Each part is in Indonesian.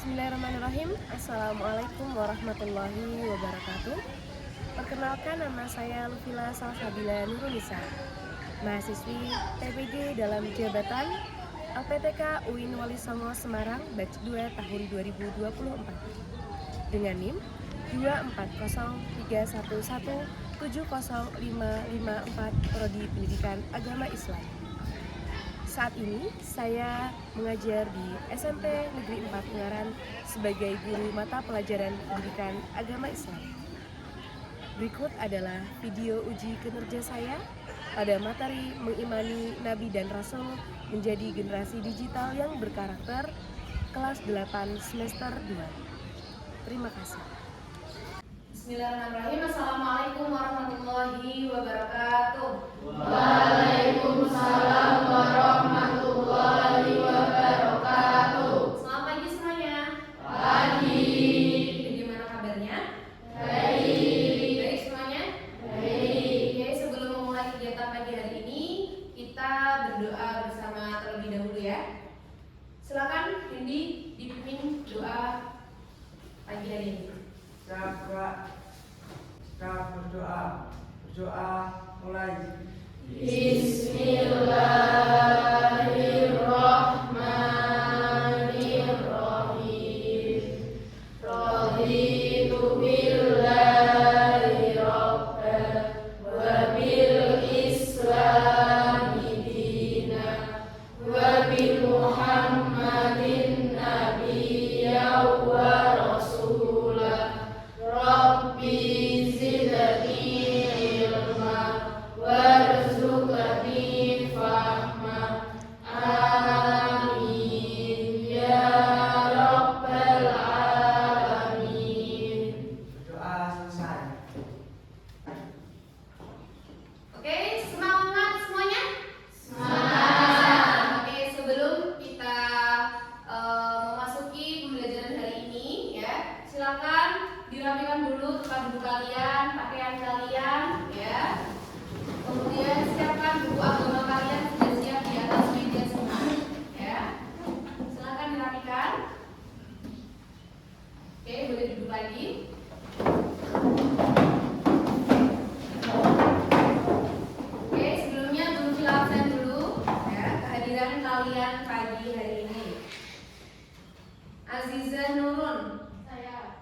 Bismillahirrahmanirrahim. Assalamualaikum warahmatullahi wabarakatuh. Perkenalkan, nama saya Lufila Salsabila Nurunisa, mahasiswi TPG dalam jabatan LPTK UIN Wali Songo Semarang batch 2 tahun 2024 dengan NIM 24031170554 Prodi Pendidikan Agama Islam. Saat ini saya mengajar di SMP Negeri 4 Ungaran sebagai guru mata pelajaran pendidikan agama Islam. Berikut adalah video uji kinerja saya pada materi mengimani Nabi dan Rasul menjadi generasi digital yang berkarakter, kelas 8 semester 2. Terima kasih. Bismillahirrahmanirrahim. Assalamualaikum warahmatullahi wabarakatuh. Waalaikumsalam warahmatullahi wabarakatuh. Selamat pagi semuanya. Pagi. Bagaimana kabarnya? Baik. Baik semuanya? Baik. Oke, sebelum memulai kegiatan pagi hari ini, kita berdoa bersama terlebih dahulu ya. Silakan Hindi dipimpin doa pagi hari ini. Kita berdoa mulai. Bismillahirrahmanirrahim. Raditu billahi rabban wa bil islami dinan wa bi Muhammadin nabiyyan wa rasulah. Rabbi zidni ilma warzuqni fahma. Amin ya rabbal alamin. Doa selesai. Oke, semangat semuanya? Semangat. Oke, sebelum kita memasuki pembelajaran hari ini ya, silakan dirapikan dulu tempat duduk kalian, pakaian kalian ya. Kemudian siapkan buku agama kalian sudah siap di atas meja semua ya. Silakan dirapikan. Oke, boleh duduk lagi. Oke, sebelumnya belum absen dulu ya, kehadiran kalian pagi hari ini. Azizah Nurun, Saya.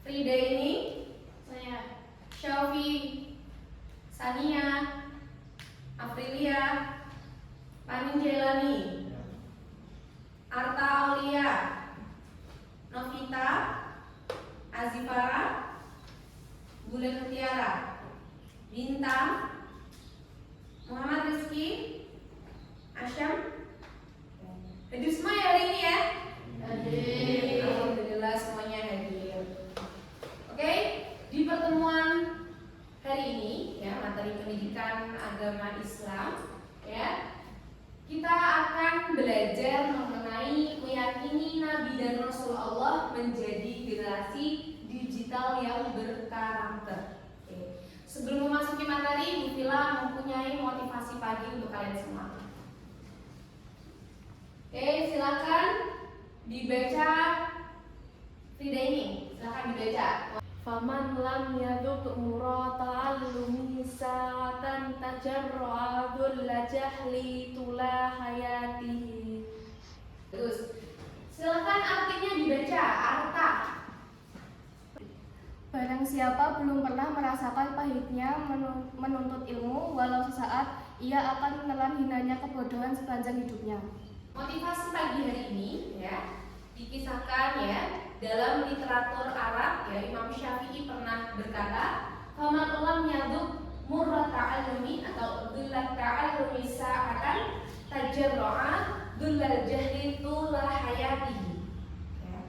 Frida ini, Saya. Syaufi, Sania, Aprilia, Panin Jelani, Arta Aulia, Novita, Azifara, Bulan Mutiara, Bintang, Muhammad Rizky, Asyam. Hadir semua ya hari ini ya? Hadir. Alhamdulillah semuanya hadir. Oke, di pertemuan hari ini ya, materi pendidikan agama Islam ya, kita akan belajar mengenai meyakini Nabi dan Rasul Allah menjadi generasi digital yang berkarakter. Oke. Sebelum memasuki materi, Bu Vila mempunyai motivasi pagi untuk kalian semua. Oke, silakan dibaca Frida ini. Silakan dibaca. Faman lam yaduk murata ta'allumi sa'atan tajarra'a dhulla jahli tula hayatihi. Terus silakan artinya dibaca. Arta. Barang siapa belum pernah merasakan pahitnya menuntut ilmu, walau sesaat, ia akan menelan hinanya kebodohan sepanjang hidupnya. Motivasi pagi hari ini ya dikisahkan ya dalam literatur Arab ya. Imam Syafi'i pernah berkata, "Faman lam yaduk murrat ta'allumi atau dhullat ta'allumi sa'atan tajarra'a dhullal jahli tula hayatihi." Ya.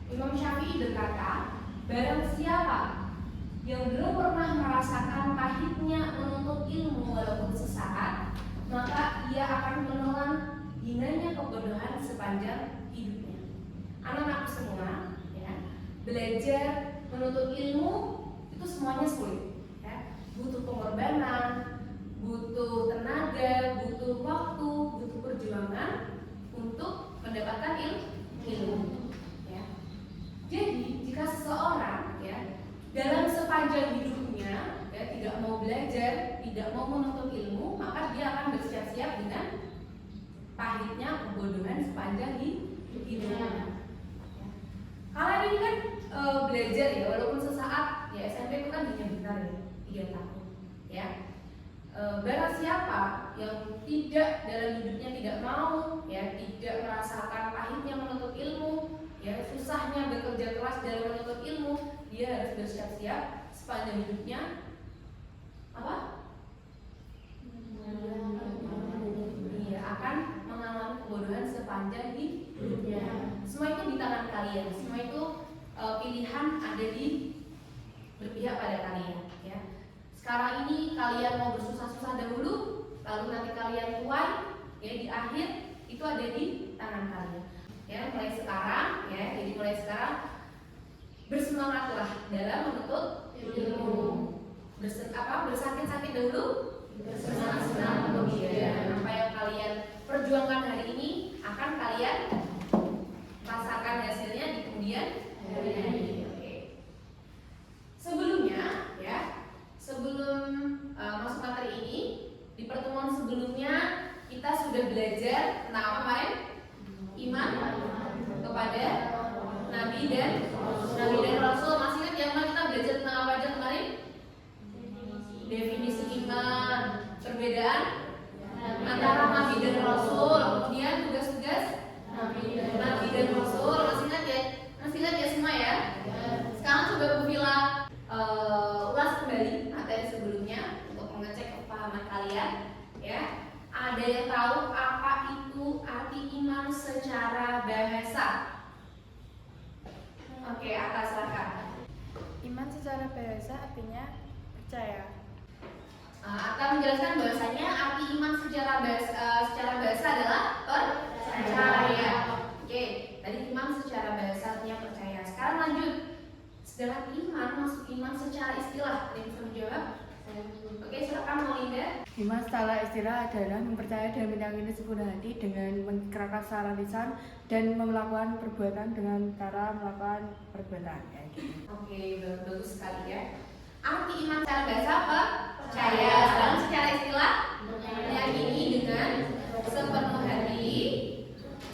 Imam Syafi'i berkata, barang siapa yang belum pernah merasakan pahitnya menuntut ilmu walaupun sesaat, maka ia akan menelan hinanya kebodohan sepanjang hidupnya. Anak-anak semua ya, belajar menuntut ilmu itu semuanya sulit ya. Butuh pengorbanan, butuh tenaga, butuh waktu, butuh perjuangan untuk mendapatkan ilmu. Ya. Jadi jika seseorang ya dalam sepanjang hidupnya ya tidak mau belajar, tidak mau menuntut ilmu, maka dia akan bersiap-siap dengan pahitnya kebodohan sepanjang hidupnya. Kalian ini kan belajar ya, walaupun sesaat ya, SMP itu kan hanya bentar ya, 3 tahun ya. Barang siapa yang tidak dalam hidupnya tidak mau ya, tidak merasakan pahitnya menuntut ilmu ya, susahnya bekerja keras dalam menuntut ilmu, dia harus bersiap-siap sepanjang hidupnya apa? Dia akan mengalami kebodohan sepanjang hidupnya. Semua itu di tangan kalian. Semua itu pilihan ada di berpihak pada kalian. Ya. Sekarang ini kalian mau bersusah-susah dahulu, lalu nanti kalian tuai. Ya, di akhir itu ada di tangan kalian. Ya, mulai sekarang, ya, jadi mulai sekarang bersemangatlah dalam menuntut ilmu. Bersakit-sakit dahulu, bersenang-senang kemudian. Apa yang kalian perjuangkan hari ini akan kalian rasakan hasilnya di kemudian hari. Oke. Sebelumnya, ya, sebelum masuk materi ini, di pertemuan sebelumnya kita sudah belajar tentang apa kemarin? Iman kepada Nabi dan Rasul. Masih ingat ya, kita belajar tentang apa aja kemarin? Definisi iman, perbedaan antara Nabi dan Rasul, kemudian tugas-tugas Nabi dan Rasul. Masih ingat ya semua ya? Sekarang coba Bu Vila ulas kembali materi sebelumnya untuk mengecek kepahaman kalian. Ya, ada yang tahu apa itu arti iman secara bahasa? Oke, atas silakan. Iman secara bahasa artinya percaya. Akan menjelaskan bahwasanya arti iman secara bahasa adalah percaya. Oke, tadi iman secara bahasa artinya percaya. Sekarang lanjut. Sedangkan iman masuk iman secara istilah. Ada yang bisa menjawab? Oke, silakan Melinda. Iman secara istilah adalah mempercayai dan meyakini sepenuh hati dengan mengikrarkan secara lisan dan melakukan perbuatan dengan cara melakukan perbuatan. Ya, gitu. Oke, bagus sekali ya. Arti iman secara bahasa apa? Percaya. Sedangkan secara istilah meyakini dengan sepenuh hati,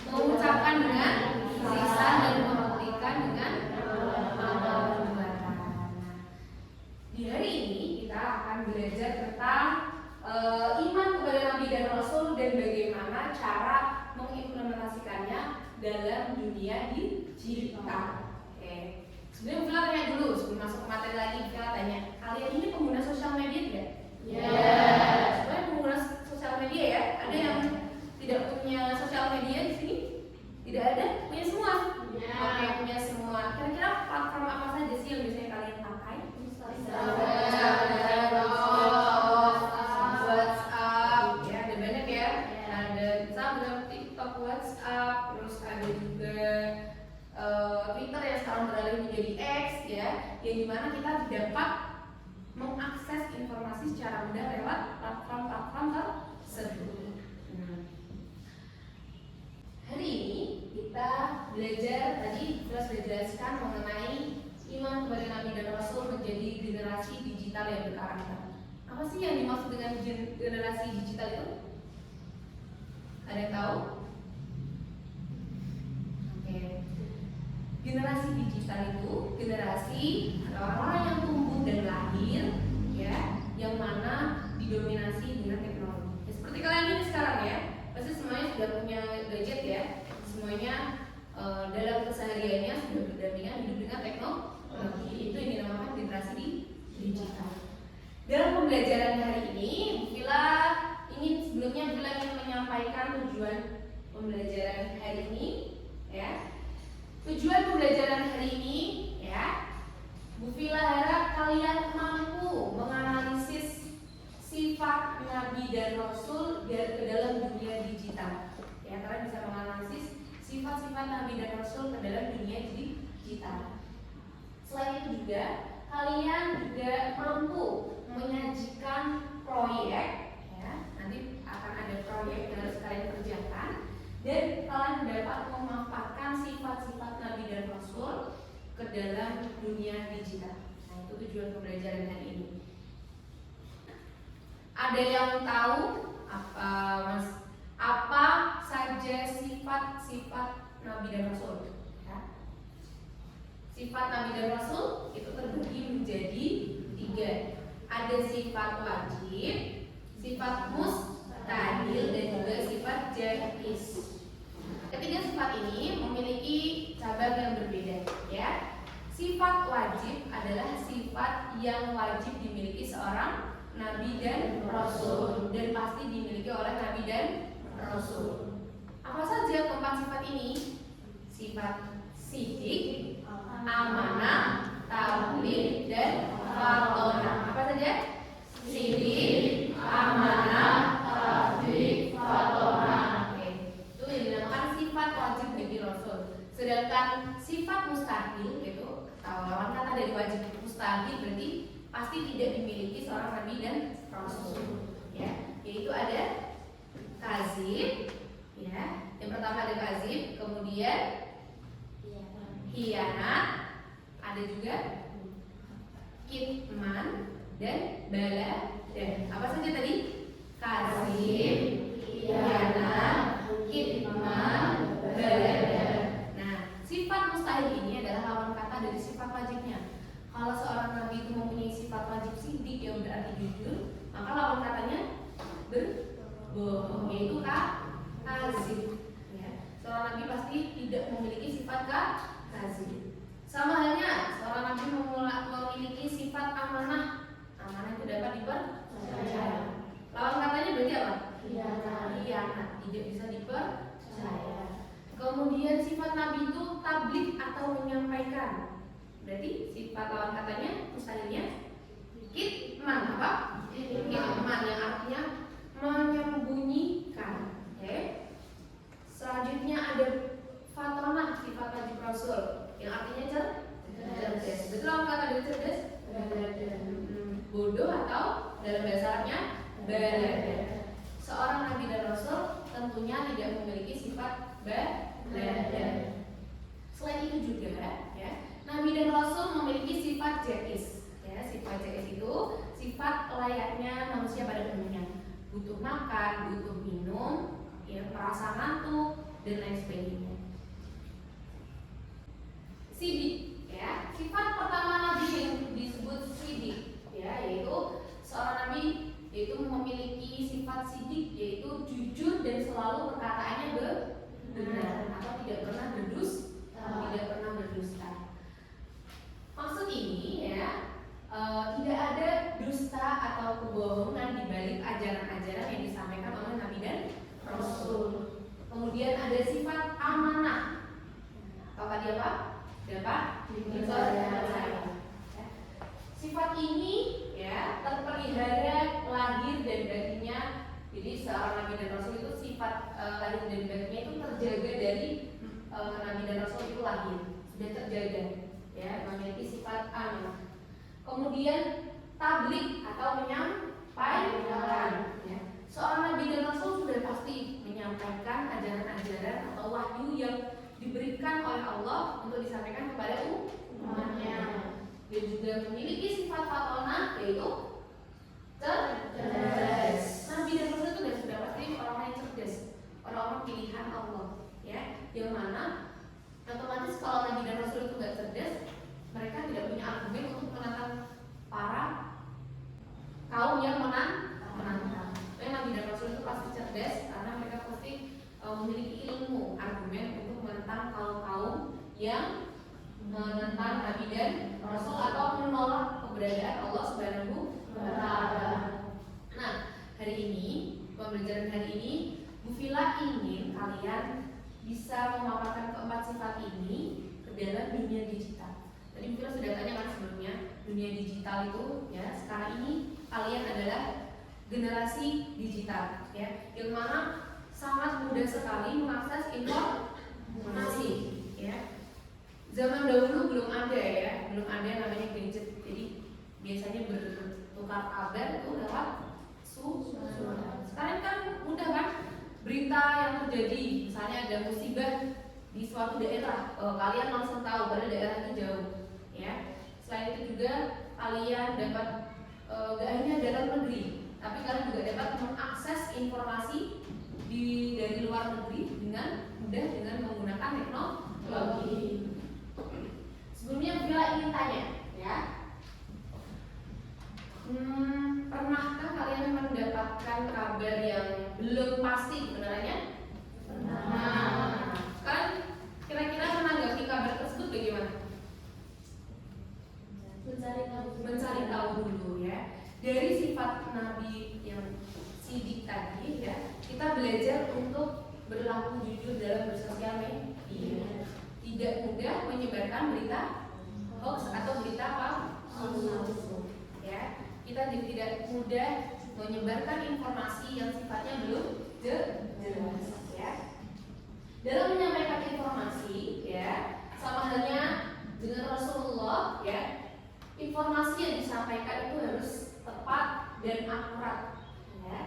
mengucapkan dengan lisan dan membuktikan dengan amal perbuatan. Di hari ini kita akan belajar tentang iman kepada Nabi dan Rasul dan bagaimana cara mengimplementasikannya dalam dunia digital. Oke. Sebelum Vila tanya dulu, sebelum masuk ke materi lagi, Vila tanya, kalian ini pengguna sosial media tidak? Yes. Semuanya pengguna sosial media ya? Ada yang tidak punya sosial media di sini? Tidak ada? Punya semua? Punya. Oke, punya semua. Kira-kira platform apa saja sih yang biasanya kalian pakai? WhatsApp, ya ada banyak ya. Ada Instagram, TikTok, WhatsApp, terus ada juga Twitter yang sekarang beralih menjadi X ya, yang dimana kita dapat mengakses informasi secara mudah lewat platform-platform tersebut. Hari ini kita belajar, tadi sudah dijelaskan mengenai iman kepada Nabi dan Rasul menjadi generasi digital yang berkarakter. Apa sih yang dimaksud dengan generasi digital itu? Ada yang tahu? Oke. Generasi digital itu generasi orang-orang yang tumbuh dan lahir ya, yang mana didominasi dengan teknologi. Ya, seperti kalian ini sekarang ya, pasti semuanya sudah punya gadget ya, semuanya dalam kesehariannya sudah berdampingan hidup dengan teknologi. Itu yang dinamakan generasi digital. Dalam pembelajaran hari ini, Vila ingin menyampaikan tujuan pembelajaran hari ini ya. Tujuan pembelajaran hari ini ya, Bu Vila harap kalian mampu menganalisis sifat Nabi dan Rasul ke dalam dunia digital. Ya, kalian bisa menganalisis sifat-sifat Nabi dan Rasul ke dalam dunia digital. Selain itu juga kalian juga mampu menyajikan proyek ya, nanti akan ada proyek yang harus kalian kerjakan dan kalian dapat memanfaatkan sifat dalam dunia digital. Nah, itu tujuan pembelajaran hari ini. Ada yang tahu apa saja sifat-sifat Nabi dan Rasul? Ya. Sifat Nabi dan Rasul itu terbagi menjadi 3. Ada sifat wajib, sifat mustahil, dan juga sifat jaiz. Ketiga sifat ini memiliki cabang yang berbeda, ya. Sifat wajib adalah sifat yang wajib dimiliki seorang Nabi dan Rasul, dan pasti dimiliki oleh Nabi dan Rasul. Apa saja keempat sifat ini? Sifat sidik, amanah, tabligh, dan fatonah. Apa saja? Sidik, amanah, tabligh, fatonah. Oke, itu yang dinamakan sifat wajib bagi Rasul. Sedangkan sifat mustahil itu lawan kata dari wajib. Mustahil berarti pasti tidak dimiliki seorang Nabi dan Rasul. Ya, yaitu ada kazib. Ya, yang pertama ada kazib, kemudian khianat, ada juga kitman dan baladah. Apa saja tadi? Kazib, khianat, kitman, baladah. Nah, sifat mustahil ini adalah lawan kata dari sifat wajibnya. Kalau seorang nabi itu mempunyai sifat wajib sidik yang berarti jujur, maka lawan katanya berbohong, yaitu kazib. Ya. Seorang nabi pasti tidak memiliki sifat kazib. Sama halnya seorang nabi memiliki sifat amanah. Amanah itu dapat dipercaya. Lawan katanya berarti apa? Khianat, tidak bisa dipercaya. Kemudian sifat nabi itu tabligh atau menyampaikan. Berarti sifat lawan katanya mustahilnya kitman. Apa? Kitman yang artinya menyembunyikan. Oke. Selanjutnya ada fatonah, sifat wajib Rasul yang artinya cerdas. Betul apa kata dari cerdas? Bodoh atau dalam bahasa Arabnya balada. Seorang nabi dan Rasul tentunya tidak memiliki sifat balada. Selain itu juga, ya, Nabi dan Rasul memiliki sifat jaiz. Ya, sifat jaiz itu sifat layaknya manusia pada umumnya. Butuh makan, butuh minum, ya, merasa ngantuk, dan lain sebagainya. Sidik, ya, sifat pertama Nabi yang disebut sidik, ya, yaitu seorang Nabi yaitu memiliki sifat sidik, yaitu jujur dan selalu perkataannya benar atau tidak pernah berdusta. Maksud ini, ya, tidak ada dusta atau kebohongan di balik ajaran-ajaran yang disampaikan oleh Nabi dan Rasul. Kemudian ada sifat amanah. Atau tadi apa? Dapat dipercaya. Sifat ini, ya, terpelihara lahir dan batinnya. Jadi seorang Nabi dan Rasul itu sifat lahir dan batinnya itu terjaga dari Nabi dan Rasul itu lahir, sudah terjaga, ya, memiliki sifat amanah. Kemudian tabligh atau menyampaikan, ya. Seorang Nabi dan Rasul sudah pasti menyampaikan ajaran-ajaran atau wahyu yang diberikan oleh Allah untuk disampaikan kepada umatnya. Dia juga memiliki sifat fatonah, yaitu cerdas. Nabi dan Rasul itu sudah pasti orang yang cerdas, orang-orang pilihan Allah, ya, yang mana otomatis kalau Nabi dan Rasul itu nggak cerdas, mereka tidak punya argumen untuk menantang para kaum yang menantang. Nabi dan Rasul itu pasti cerdas karena mereka pasti memiliki ilmu argumen untuk menentang kaum yang menentang Nabi dan Rasul atau menolak keberadaan Allah Subhanahu wa Ta'ala. Nah, hari ini, pembelajaran hari ini, Bu Fila ingin kalian bisa memaparkan keempat sifat ini ke dalam dunia digital. Tadi Bu Fila sudah tanya kan sebelumnya, dunia digital itu, ya, sekarang ini kalian adalah generasi digital, ya, yang mana sangat mudah sekali mengakses informasi, ya. Zaman dahulu belum ada, ya, belum ada namanya gadget. Jadi biasanya bertukar kabar itu lewat surat. Sekarang kan mudah kan, berita yang terjadi, misalnya ada musibah di suatu daerah, kalian langsung tahu pada daerah itu jauh. ya. Selain itu juga kalian dapat gak hanya dalam negeri, tapi kalian juga dapat mengakses informasi dari luar negeri dengan mudah dengan menggunakan teknologi. Sebelumnya Villa ingin tanya, ya, pernahkah kalian mendapatkan kabar yang belum pasti kebenarannya? Nah, kalian kira-kira menanggapi kabar tersebut bagaimana? Mencari tahu dulu, ya. Dari sifat Nabi yang sidik tadi, ya, kita belajar untuk berlaku jujur dalam bersosial media. Tidak mudah menyebarkan berita hoax atau berita palsu, ya. Kita tidak mudah menyebarkan informasi yang sifatnya belum jelas, ya. Dalam menyampaikan informasi, ya, sama halnya dengan Rasulullah, ya, informasi yang disampaikan itu harus tepat dan akurat, ya.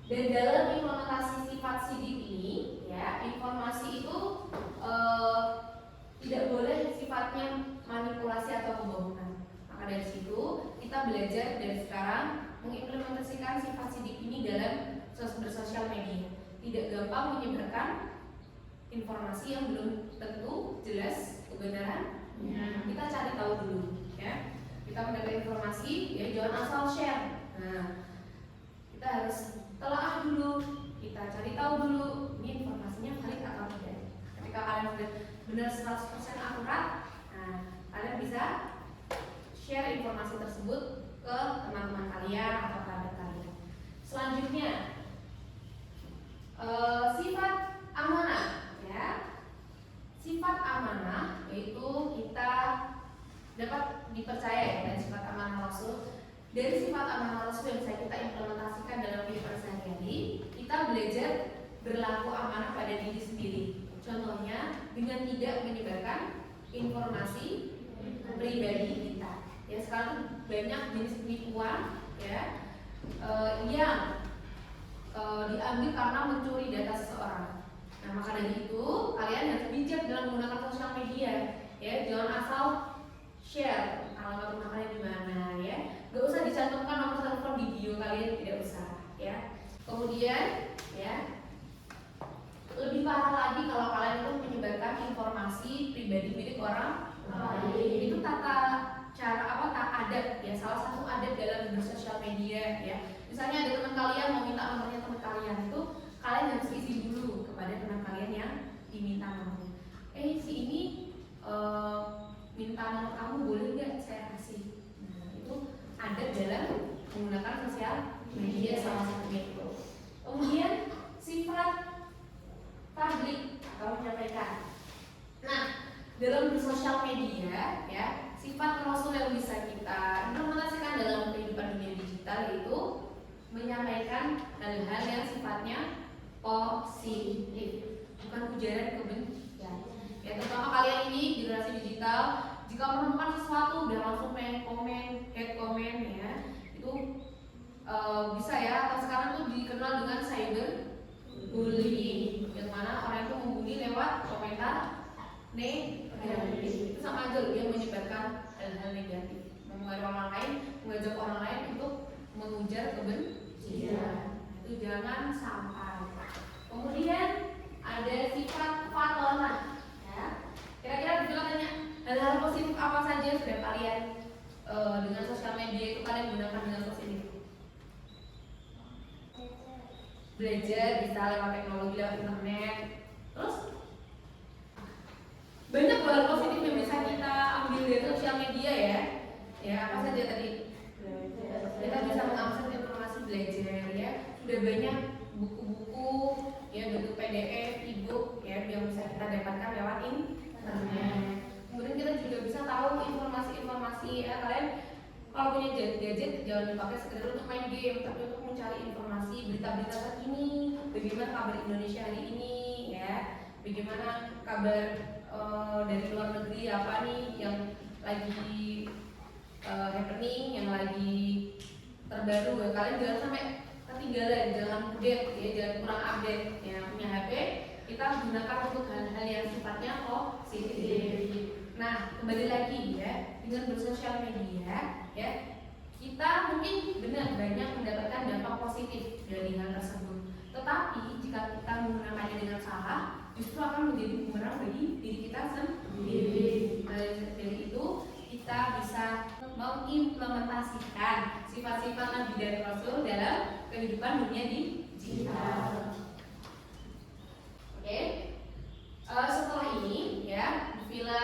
Dan dalam implementasi sifat sidik ini, ya, informasi itu tidak boleh sifatnya manipulasi atau kebohongan. Maka dari situ kita belajar dari sekarang mengimplementasikan sifat sidik ini dalam bersosial media. Tidak gampang menyebarkan informasi yang belum tentu jelas kebenarannya. Kita cari tahu dulu, ya. Kita mendapat informasi, ya, jangan asal share. Nah, kita harus telaah dulu, kita cari tahu dulu ini informasinya valid atau tidak. Ketika kalian sudah benar 100% akurat, nah, kalian bisa share informasi tersebut ke teman-teman kalian atau kerabat kalian. Selanjutnya, sifat amanah, ya. Sifat amanah yaitu kita dapat dipercaya, ya, dan sifat amanah Rasul. Dari sifat amanah Rasul yang bisa kita implementasikan dalam kehidupan sehari-hari, kita belajar berlaku amanah pada diri sendiri. Contohnya dengan tidak menyebarkan informasi pribadi kita. Ya, sekarang banyak jenis penipuan, ya, yang diambil karena mencuri data seseorang. Nah, maka dari itu kalian harus bijak dalam menggunakan sosial media, ya. Jangan asal share alamat rumah kalian di mana, ya. Gak usah dicantumkan nomor telepon di bio kalian, tidak usah, ya. Kemudian, ya, lebih parah lagi kalau kalian itu menyebarkan informasi pribadi milik orang lain. Itu tata adab, ya, salah satu adab dalam bersosial media, ya. Misalnya ada teman kalian mau minta nomornya teman kalian, itu kalian harus izin dulu kepada teman kalian yang diminta nomornya. Si ini minta nomor kamu, boleh nggak saya kasih? Nah, itu adab dalam menggunakan sosial media, salah satunya itu. Kemudian sifat publik atau menyampaikan. Nah, dalam bersosial media, ya, sifat Rasul yang bisa kita implementasikan dalam kehidupan dunia digital itu menyampaikan hal-hal yang sifatnya positif, bukan ujaran kebencian. Ya, terutama kalian ini generasi digital, jika menemukan sesuatu udah langsung pengen komen, hate comment, ya, itu bisa, ya, atau sekarang tuh dikenal dengan cyber bullying, yang mana orang itu membuli lewat komentar negatif. Itu sama aja dia menyebarkan hal-hal negatif, mengajak orang lain untuk mengujar kebencian. Itu jangan sampai. Kemudian ada sifat fatonah, ya. Kira-kira bisa tanya hal-hal positif apa saja sudah kalian dengan sosial media itu kalian gunakan dengan positif? Belajar bisa lewat teknologi, lewat internet. Terus banyak hal positif yang bisa kita ambil dari sosial media, ya. Ya, apa saja tadi? Kita bisa mengakses informasi, belajar, ya. Sudah banyak buku-buku, ya, bentuk PDF, e-book, ya, yang bisa kita dapatkan lewat internet. Kemudian kita juga bisa tahu informasi-informasi, ya. Kalian kalau punya gadget jangan dipakai sekedar untuk main game, tapi untuk mencari informasi, berita-berita terkini, bagaimana kabar Indonesia hari ini, ya, bagaimana kabar dari luar negeri, apa nih yang lagi happening, yang lagi terbaru, ya. Kalian jangan sampai ketinggalan, jangan update, ya, jangan kurang update. Ya, punya HP kita gunakan untuk hal-hal yang sifatnya positif. Nah, kembali lagi ya, dengan bersosial media ya, kita mungkin benar banyak mendapatkan dampak positif dari hal tersebut. Tetapi jika kita menggunakannya dengan salah, justru akan menjadi bumerang bagi diri kita sendiri. Dari itu kita bisa mengimplementasikan sifat-sifat Nabi dan Rasul dalam kehidupan dunia digital. Oke. Setelah ini ya, Villa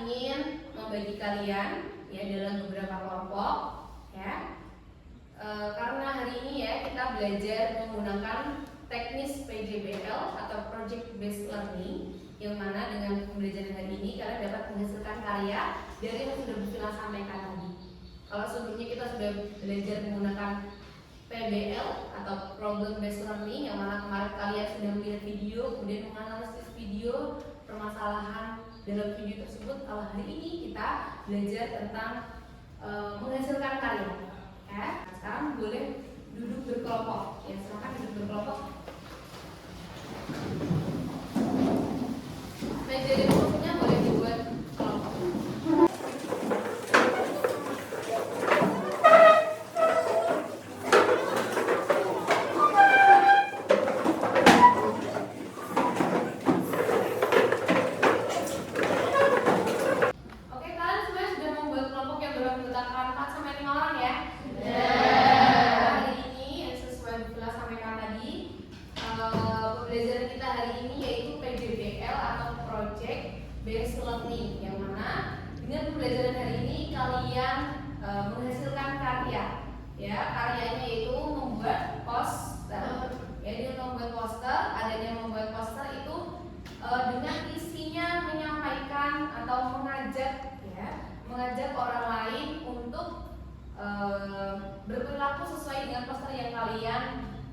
ingin membagi kalian ya dalam beberapa kelompok ya. Karena hari ini ya kita belajar menggunakan teknis PJBL atau Project Based Learning, yang mana dengan pembelajaran hari ini kalian dapat menghasilkan karya dari yang sudah Villa sampaikan tadi. Kalau sebelumnya kita sudah belajar menggunakan PBL atau Problem Based Learning, yang mana kemarin kalian sudah melihat video, kemudian menganalisis video permasalahan dalam video tersebut. Kalau hari ini kita belajar tentang menghasilkan karya. Ya, sekarang boleh duduk berkelompok. Ya, silakan duduk berkelompok. Meja dan kursinya boleh dibuat kelompok. Oke, kalian semuanya sudah membuat kelompok yang beranggotakan 4 sampai 5 orang ya? Hari ini yang sesuai Villa sampaikan tadi, pembelajaran kita hari ini yaitu PJBL atau Project Based Learning, yang mana dengan pembelajaran hari ini kalian menghasilkan karya. Ya, karyanya yaitu membuat poster. Ya, dengan membuat poster, adanya membuat poster itu dengan isinya menyampaikan atau mengajak orang lain untuk berperilaku sesuai dengan poster yang kalian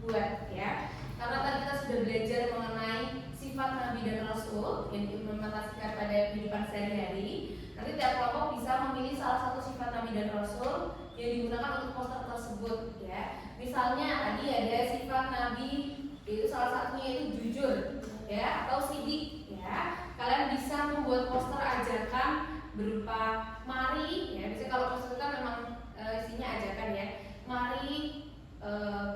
buat ya. Karena tadi kita sudah belajar mengenai sifat Nabi dan Rasul yang diimplementasikan pada kehidupan sehari-hari. Nanti tiap kelompok bisa memilih salah satu sifat Nabi dan Rasul yang digunakan untuk poster tersebut ya. Misalnya tadi ada sifat Nabi, itu salah satunya itu jujur ya, atau sidik ya. Kalian bisa membuat poster ajakan berupa mari ya. Biasanya kalau poster kan memang isinya ajakan ya. Mari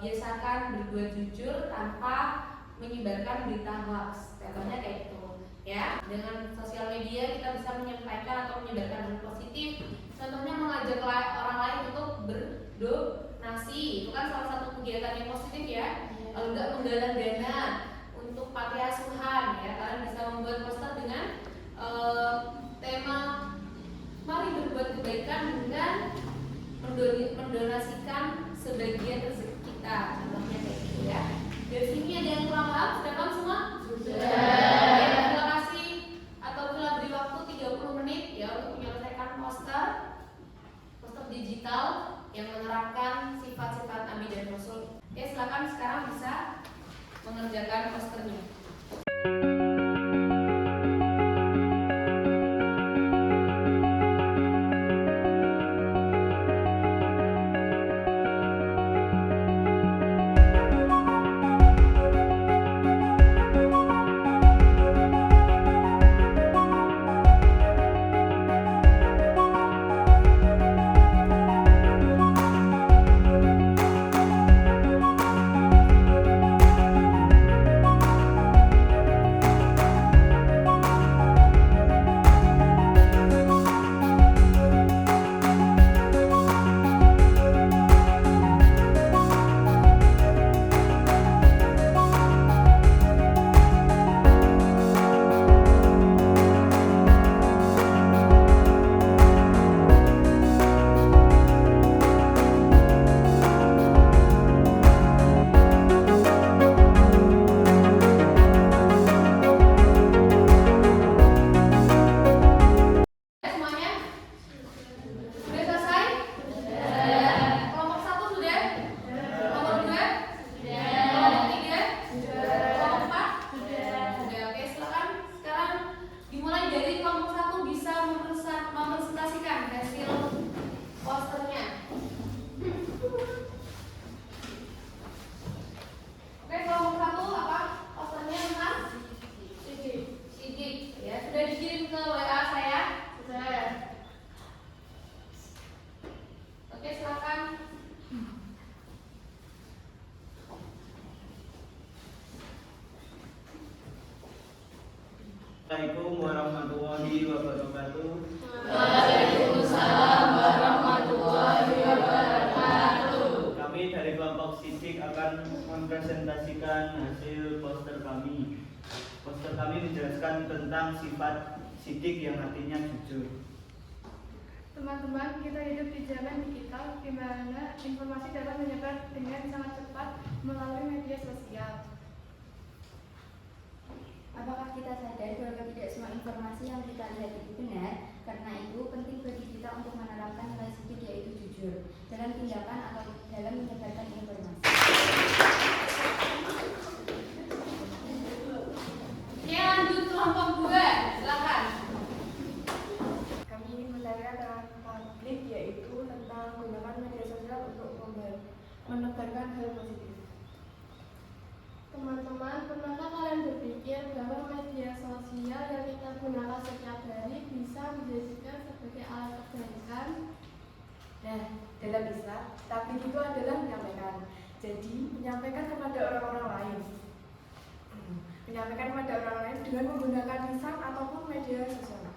biasakan berbuat jujur tanpa menyebarkan berita hoax. Contohnya kayak gitu ya. Dengan sosial media kita bisa menyampaikan atau menyebarkan hal positif. Contohnya mengajak orang lain untuk berdonasi. Itu kan salah satu kegiatan yang positif ya. Kalau enggak menggalang dana untuk panti asuhan ya. Kalian bisa membuat poster dengan tema mari berbuat kebaikan dengan mendonasikan sebagian rezeki kita. Contohnya kayak gitu ya. Dari sini ada yang kurang paham? Sudah paham semua? Sudah. Terima kasih. Atau bila beri waktu 30 menit ya untuk menyelesaikan poster digital yang menerapkan sifat-sifat Nabi dan Rasul. Ya, silakan sekarang bisa mengerjakan posternya. Assalamualaikum warahmatullahi wabarakatuh. Waalaikumsalam warahmatullahi wabarakatuh. Kami dari kelompok Sidik akan mempresentasikan hasil poster kami. Poster kami menjelaskan tentang sifat sidik yang artinya jujur. Teman-teman, kita hidup di zaman digital di mana informasi dapat menyebar dengan sangat cepat melalui media sosial. Apakah kita sadar bahwa tidak semua informasi yang kita lihat itu benar? Karena itu penting bagi kita untuk menerapkan nilai sidik yaitu jujur dalam tindakan atau dalam menyebarkan informasi. Oke, lanjut kelompok 2, silakan. Kami ingin menanyakan publik yaitu tentang gunakan media sosial untuk menebarkan hal positif. Teman-teman, pernahkah kalian berpikir bahwa media sosial yang kita gunakan setiap hari bisa dijadikan sebagai alat kebaikan? Nah, dalam Islam, tabligh itu adalah menyampaikan. Jadi, menyampaikan kepada orang-orang lain. Menyampaikan kepada orang lain dengan menggunakan lisan ataupun media sosial.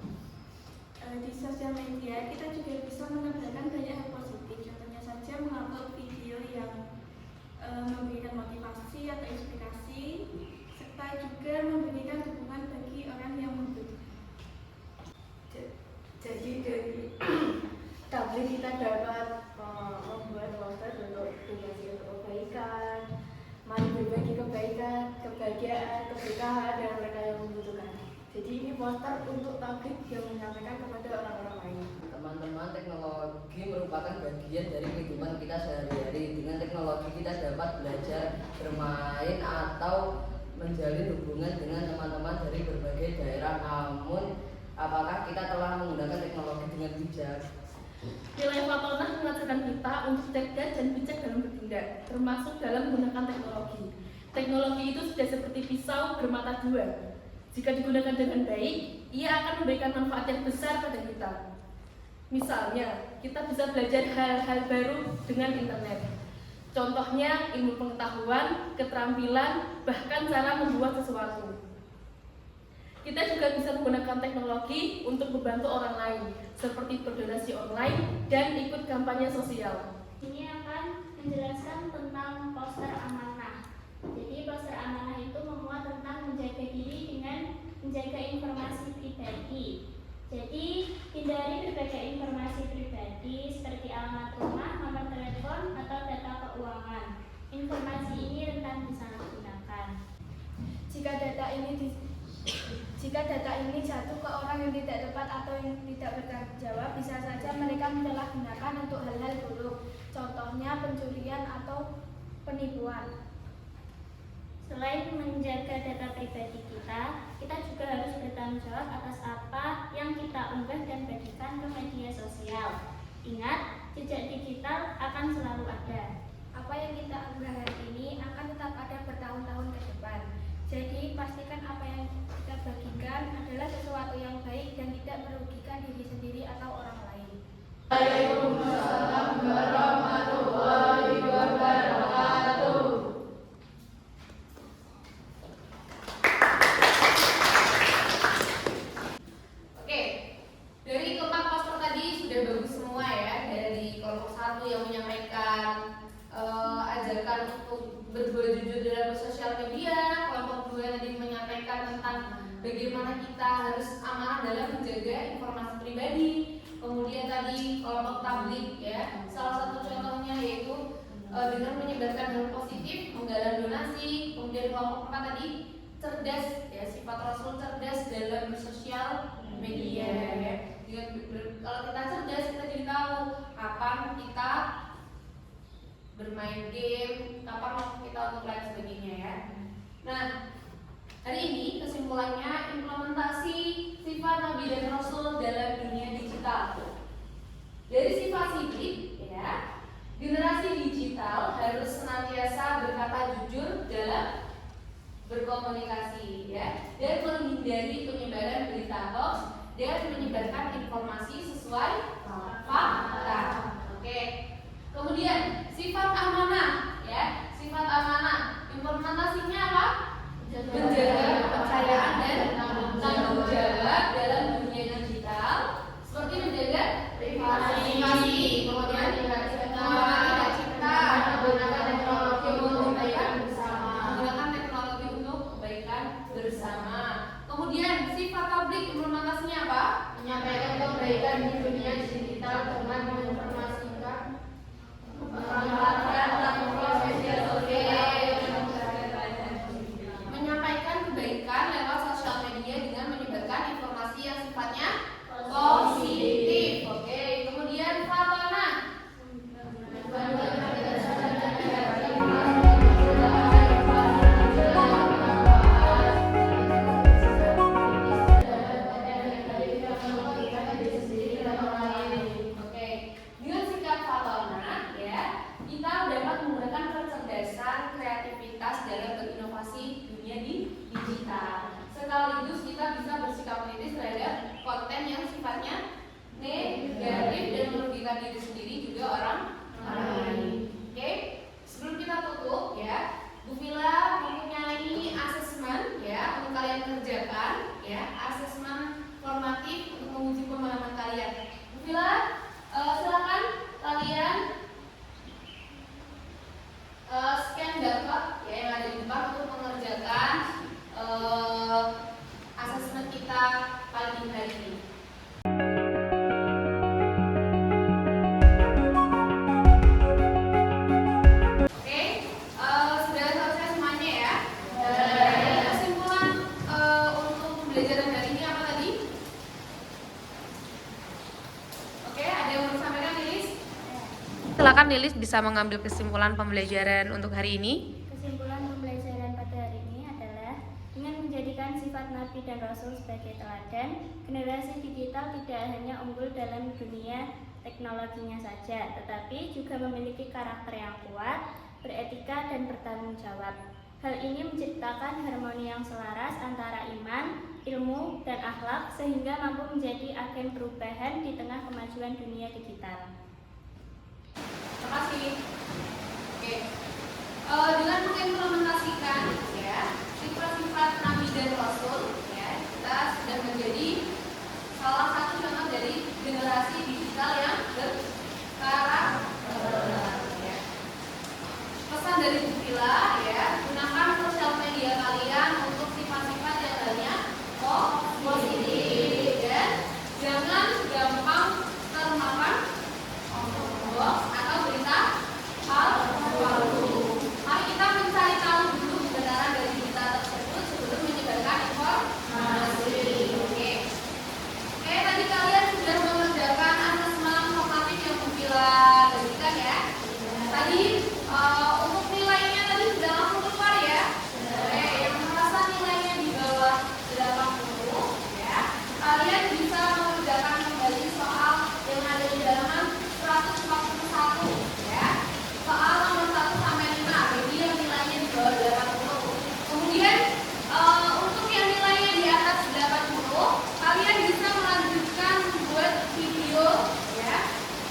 Di sosial media kita juga bisa menebarkan banyak hal positif. Contohnya saja mengupload video yang memberikan motivasi atau inspirasi, serta juga memberikan dukungan bagi orang yang membutuhkan. Jadi dari tabligh kita dapat membuat poster untuk donasi untuk kebaikan, mari berbagi kebaikan, kebahagiaan, keberkahan dan mereka yang membutuhkan. Jadi ini poster untuk tabligh yang menyampaikan kepada orang-orang lain. Teman-teman, teknologi merupakan bagian dari kehidupan kita sehari-hari. Dengan teknologi kita dapat belajar bermain atau menjalin hubungan dengan teman-teman dari berbagai daerah. Namun, apakah kita telah menggunakan teknologi dengan bijak? Nilai Platonah mengajarkan kita untuk cerdas dan bijak dalam bertindak, termasuk dalam menggunakan teknologi. Teknologi itu sudah seperti pisau bermata dua. Jika digunakan dengan baik, ia akan memberikan manfaat yang besar pada kita. Misalnya, kita bisa belajar hal-hal baru dengan internet. Contohnya, ilmu pengetahuan, keterampilan, bahkan cara membuat sesuatu. Kita juga bisa menggunakan teknologi untuk membantu orang lain, seperti berdonasi online dan ikut kampanye sosial. Ini akan menjelaskan tentang poster amanah. Jadi poster amanah itu memuat tentang menjaga diri dengan menjaga informasi pribadi. Jadi hindari berbagai informasi pribadi seperti alamat rumah, nomor telepon, atau data keuangan. Informasi ini rentan disalahgunakan. Jika data ini jatuh ke orang yang tidak tepat atau yang tidak bertanggung jawab, bisa saja mereka menyalahgunakan untuk hal-hal buruk, contohnya pencurian atau penipuan. Selain menjaga data pribadi kita juga harus bertanggung jawab atas apa yang kita unggah dan bagikan ke media sosial. Ingat, jejak digital akan selalu ada. Apa yang kita unggah hari ini akan tetap ada bertahun-tahun ke depan. Jadi pastikan apa yang kita bagikan adalah sesuatu yang baik dan tidak merugikan diri sendiri atau orang lain. Waalaikumsalam warahmatullahi wabarakatuh. Oke, dari keempat poster tadi sudah bagus semua ya. Dari kelompok 1 yang menyampaikan ajarkan untuk berbuat jujur dalam sosial media, kelompok 2 tadi menyampaikan tentang bagaimana kita harus amanah dalam menjaga informasi pribadi. Kemudian tadi kelompok tabligh ya, salah satu contohnya yaitu dengan menyebarkan hal positif, menggalang donasi. Kemudian kelompok 4 tadi cerdas ya, sifat Rasul cerdas dalam bersosial media ya. Kalau kita cerdas, kita jadi tahu kapan kita bermain game, kapan waktu kita untuk lain sebagainya ya. Nah, hari ini kesimpulannya implementasi sifat Nabi dan Rasul dalam dunia digital. Dari sifat sidik ya, generasi digital harus senantiasa berkata jujur dalam berkomunikasi ya, dan menghindari penyebaran berita hoax dan menyebarkan informasi sesuai fakta. Oke. Kemudian sifat amanah ya, sifat amanah implementasinya apa? Menjaga kepercayaan dan tanggung jawab. inovasi dunia digital. Sekaligus kita bisa bersikap kritis terhadap konten yang sifatnya negatif dan merugikan diri sendiri juga orang lain. Oke, sebelum kita tutup ya, Bu Vila mempunyai asesmen ya untuk kalian kerjakan ya, asesmen formatif untuk menguji pemahaman kalian. Bu Vila, silakan kalian scan data ya yang ada di depan untuk mengerjakan asesmen kita pagi hari ini. Oke, sudah selesai semuanya ya. Dan kesimpulan untuk pembelajaran hari ini apa tadi? Oke, ada yang mau disampaikan, Lilis? Silakan Lilis bisa mengambil kesimpulan pembelajaran untuk hari ini. Kesimpulan pembelajaran pada hari ini adalah dengan menjadikan sifat Nabi dan Rasul sebagai teladan, generasi digital tidak hanya unggul dalam dunia teknologinya saja, tetapi juga memiliki karakter yang kuat, beretika dan bertanggung jawab. Hal ini menciptakan harmoni yang selaras antara iman, ilmu, dan akhlak sehingga mampu menjadi agen perubahan di tengah kemajuan dunia digital. Terima kasih. Oke, dengan mengimplementasikan ya sifat-sifat Nabi dan Rasul, ya kita sudah menjadi salah satu contoh dari generasi digital yang berkarakter. Ya. Pesan dari Bu Vila ya, gunakan sosial media kalian untuk sifat-sifat yang banyak positif dan jangan gampang termakan hoax atau berita palsu. Mari kita mencari tahu dulu kebenaran dari berita tersebut sebelum menyebarkan informasi. Oke. Tadi kalian sudah mengerjakan asesmen formatif yang Bu Vila berikan ya. Tadi untuk nilainya tadi sudah langsung keluar ya. Yang merasa nilainya di bawah 80 ya, kalian bisa mengerjakan kembali soal yang ada di halaman 141 ya. Soal nomor 1 sampai 5 bagi yang nilainya di bawah 80. Kemudian untuk yang nilainya di atas 80, kalian bisa melanjutkan membuat video ya,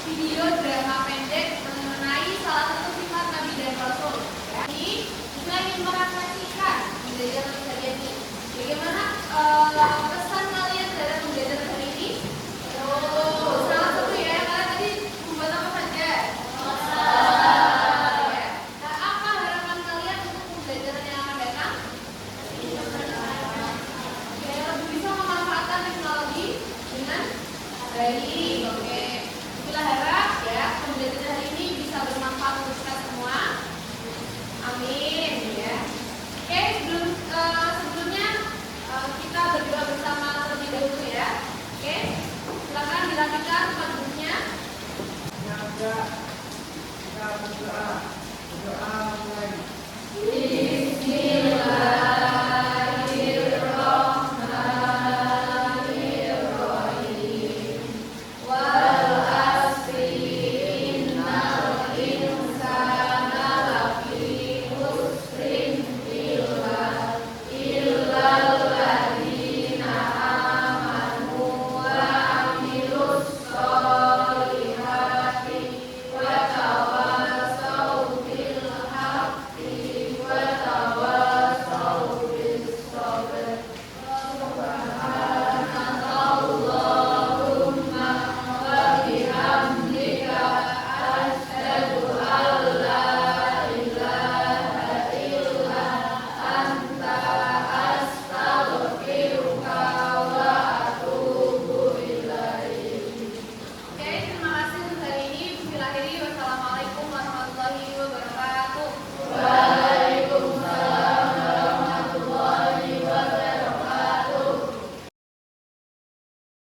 video drama pendek mengenai salah satu sifat Nabi dan Rasul ya. Ini kita ingin merefleksikan pembelajaran hari ini. Bagaimana pesan kalian dalam pembelajaran hari ini? Salah satu ya, kalian tadi membuat apa saja? Ya. Nah, apa harapan kalian untuk pembelajaran yang akan datang? Ya, lebih bisa memanfaatkan teknologi dengan baik.